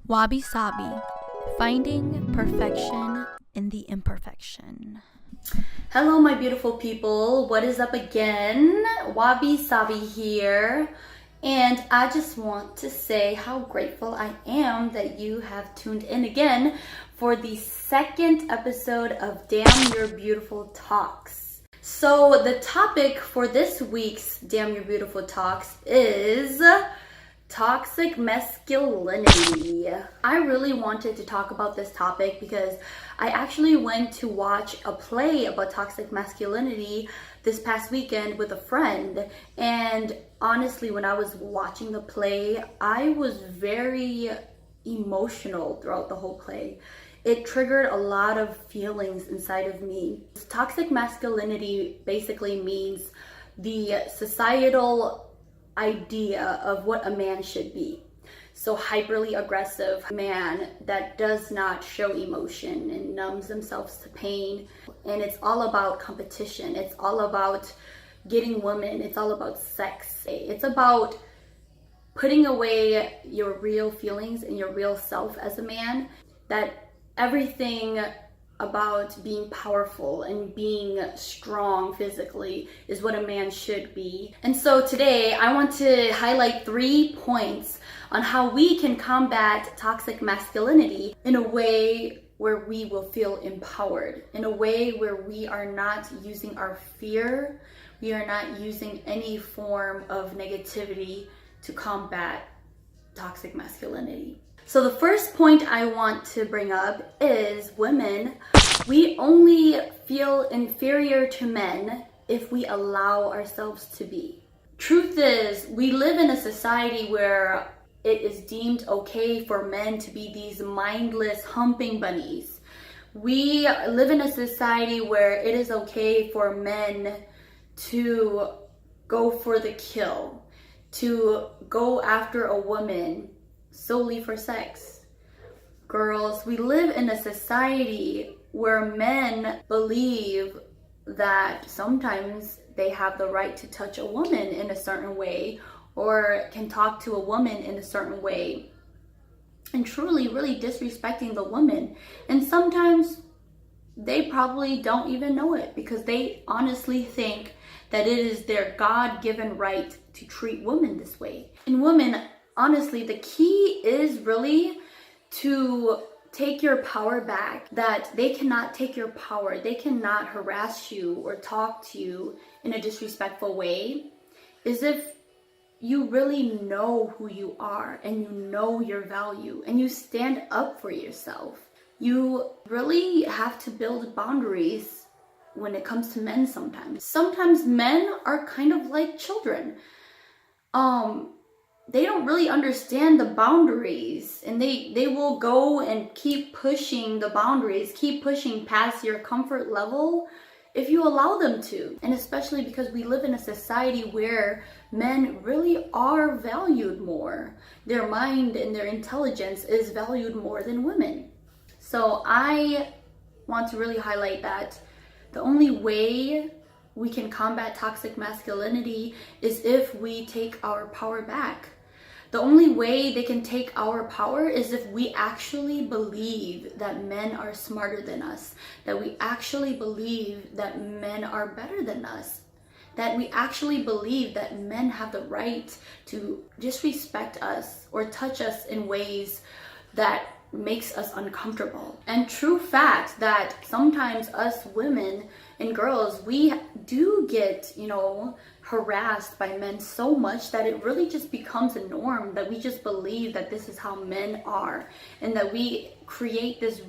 Wabi Sabi, finding perfection in the imperfection. Hello, my beautiful people. What is up again? Wabi Sabi here. And I just want to say how grateful I am that you have tuned in again for the second episode of Damn Your Beautiful Talks. So the topic for this week's Damn Your Beautiful Talks is toxic masculinity. I really wanted to talk about this topic because I actually went to watch a play about toxic masculinity this past weekend with a friend, and honestly, when I was watching the play, I was very emotional throughout the whole play. It triggered a lot of feelings inside of me. Toxic masculinity basically means the societal idea of what a man should be. So hyperly aggressive man that does not show emotion and numbs themselves to pain. And it's all about competition. It's all about getting women. It's all about sex. It's about putting away your real feelings and your real self as a man. That everything about being powerful and being strong physically is what a man should be. And so today I want to highlight 3 points on how we can combat toxic masculinity in a way where we will feel empowered, in a way where we are not using our fear, we are not using any form of negativity to combat toxic masculinity. So the first point I want to bring up is women, we only feel inferior to men if we allow ourselves to be. Truth is, we live in a society where it is deemed okay for men to be these mindless humping bunnies. We live in a society where it is okay for men to go for the kill, to go after a woman solely for sex. Girls, we live in a society where men believe that sometimes they have the right to touch a woman in a certain way or can talk to a woman in a certain way, and truly really disrespecting the woman. And sometimes they probably don't even know it because they honestly think that it is their God-given right to treat women this way. And women, honestly, the key is really to take your power back, that they cannot take your power. They cannot harass you or talk to you in a disrespectful way, as if you really know who you are and you know your value and you stand up for yourself. You really have to build boundaries when it comes to men sometimes. Sometimes men are kind of like children. They don't really understand the boundaries, and they will go and keep pushing the boundaries, keep pushing past your comfort level if you allow them to. And especially because we live in a society where men really are valued more. Their mind and their intelligence is valued more than women. So I want to really highlight that the only way we can combat toxic masculinity is if we take our power back. The only way they can take our power is if we actually believe that men are smarter than us, that we actually believe that men are better than us, that we actually believe that men have the right to disrespect us or touch us in ways that makes us uncomfortable. And true fact that sometimes us women and girls, we do get, harassed by men so much that it really just becomes a norm, that we just believe that this is how men are, and that we create this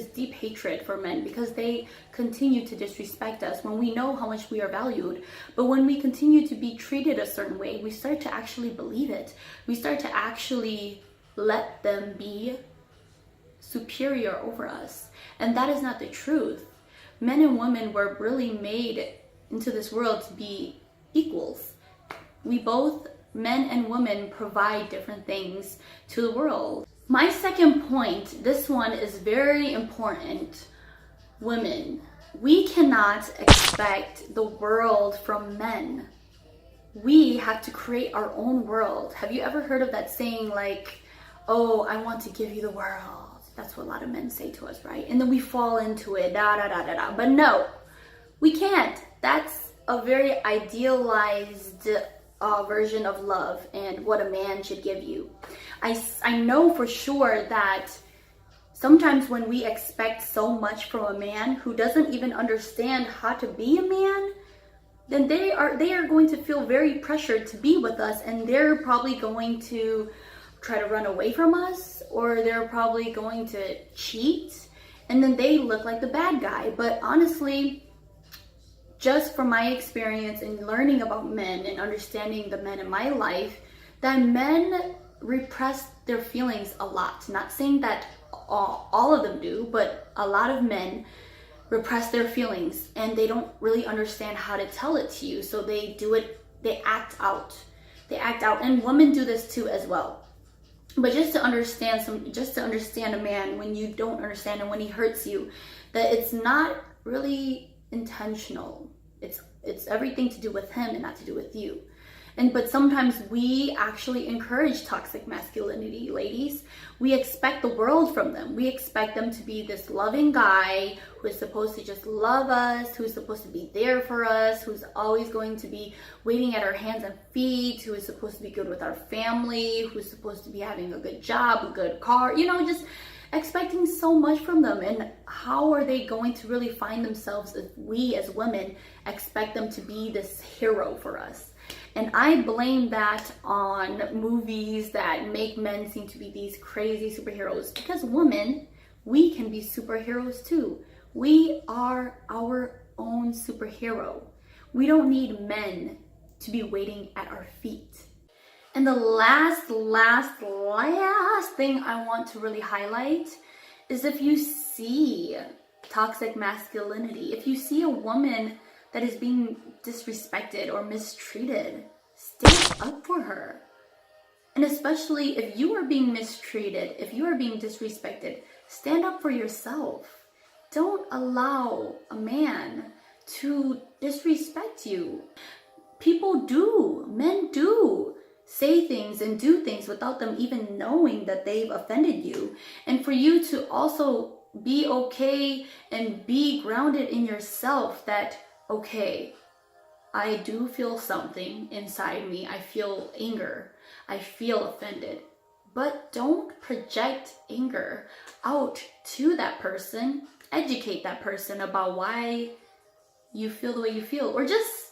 deep hatred for men because they continue to disrespect us when we know how much we are valued. But when we continue to be treated a certain way, we start to actually believe it. We start to actually let them be superior over us. And that is not the truth. Men and women were really made into this world to be equals. We both, men and women, provide different things to the world. My second point, this one is very important. Women, we cannot expect the world from men. We have to create our own world. Have you ever heard of that saying, like, oh, I want to give you the world. That's what a lot of men say to us, right? And then we fall into it, da da da da da. But no, we can't. That's a very idealized version of love and what a man should give you. I know for sure that sometimes when we expect so much from a man who doesn't even understand how to be a man, then they are going to feel very pressured to be with us, and they're probably going to try to run away from us, or they're probably going to cheat, and then they look like the bad guy. But honestly, just from my experience in learning about men and understanding the men in my life, that men repress their feelings a lot. Not saying that all of them do, but a lot of men repress their feelings and they don't really understand how to tell it to you. So they do it, they act out. And women do this too as well. But just to understand a man when you don't understand him, when he hurts you, that it's not really intentional. It's everything to do with him and not to do with you. But sometimes we actually encourage toxic masculinity, ladies. We expect the world from them. We expect them to be this loving guy who is supposed to just love us, who's supposed to be there for us, who's always going to be waiting at our hands and feet, who is supposed to be good with our family, who's supposed to be having a good job, a good car, just expecting so much from them. And how are they going to really find themselves if we as women expect them to be this hero for us? And I blame that on movies that make men seem to be these crazy superheroes, because women, we can be superheroes too. We are our own superhero. We don't need men to be waiting at our feet. And the last thing I want to really highlight is if you see toxic masculinity, if you see a woman that is being disrespected or mistreated, stand up for her. And especially if you are being mistreated, if you are being disrespected, stand up for yourself. Don't allow a man to disrespect you. Men do say things and do things without them even knowing that they've offended you. And for you to also be okay and be grounded in yourself that, okay, I do feel something inside me. I feel anger. I feel offended. But don't project anger out to that person. Educate that person about why you feel the way you feel. Or just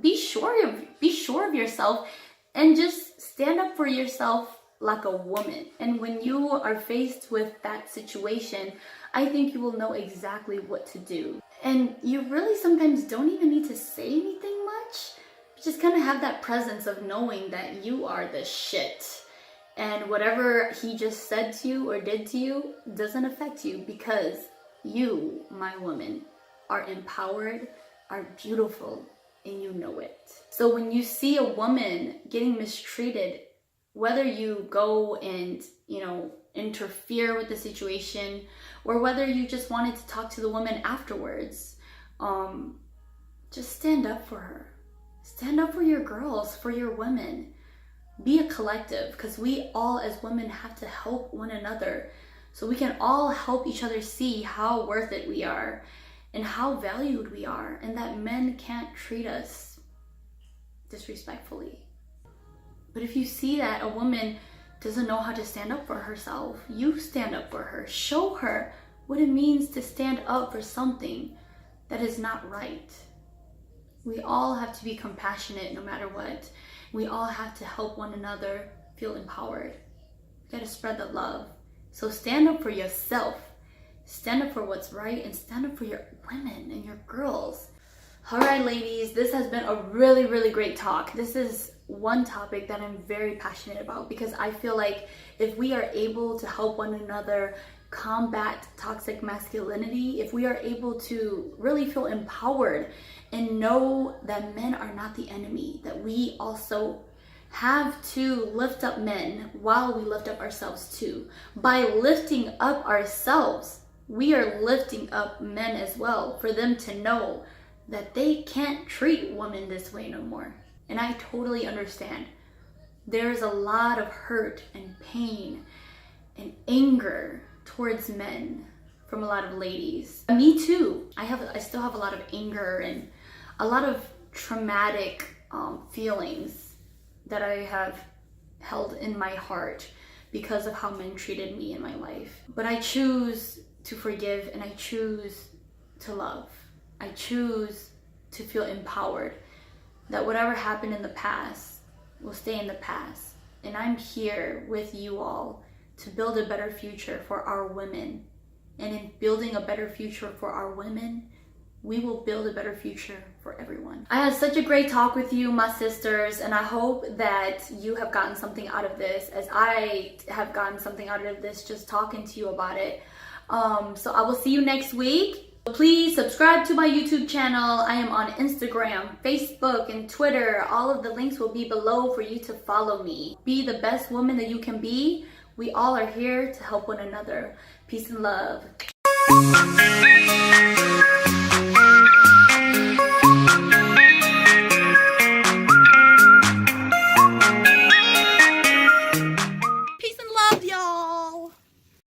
be sure of yourself and just stand up for yourself like a woman. And when you are faced with that situation, I think you will know exactly what to do. And you really sometimes don't even need to say anything much. Just kind of have that presence of knowing that you are the shit. And whatever he just said to you or did to you doesn't affect you, because you, my woman, are empowered, are beautiful, and you know it. So when you see a woman getting mistreated, whether you go and, interfere with the situation, or whether you just wanted to talk to the woman afterwards, just stand up for her. Stand up for your girls, for your women. Be a collective, because we all as women have to help one another, so we can all help each other see how worth it we are and how valued we are, and that men can't treat us disrespectfully. But if you see that a woman doesn't know how to stand up for herself, you stand up for her. Show her what it means to stand up for something that is not right. We all have to be compassionate no matter what. We all have to help one another feel empowered. We gotta spread the love. So stand up for yourself. Stand up for what's right, and stand up for your women and your girls. All right, ladies, this has been a really, really great talk. This is one topic that I'm very passionate about, because I feel like if we are able to help one another combat toxic masculinity, if we are able to really feel empowered and know that men are not the enemy, that we also have to lift up men while we lift up ourselves too. By lifting up ourselves, we are lifting up men as well, for them to know that they can't treat women this way no more. And I totally understand. There's a lot of hurt and pain and anger towards men from a lot of ladies. Me too. I still have a lot of anger and a lot of traumatic feelings that I have held in my heart because of how men treated me in my life. But I choose to forgive and I choose to love. I choose to feel empowered that whatever happened in the past will stay in the past. And I'm here with you all to build a better future for our women. And in building a better future for our women, we will build a better future for everyone. I had such a great talk with you, my sisters, and I hope that you have gotten something out of this, as I have gotten something out of this just talking to you about it. So I will see you next week. Please subscribe to my YouTube channel. I am on Instagram, Facebook, and Twitter. All of the links will be below for you to follow me. Be the best woman that you can be. We all are here to help one another. Peace and love.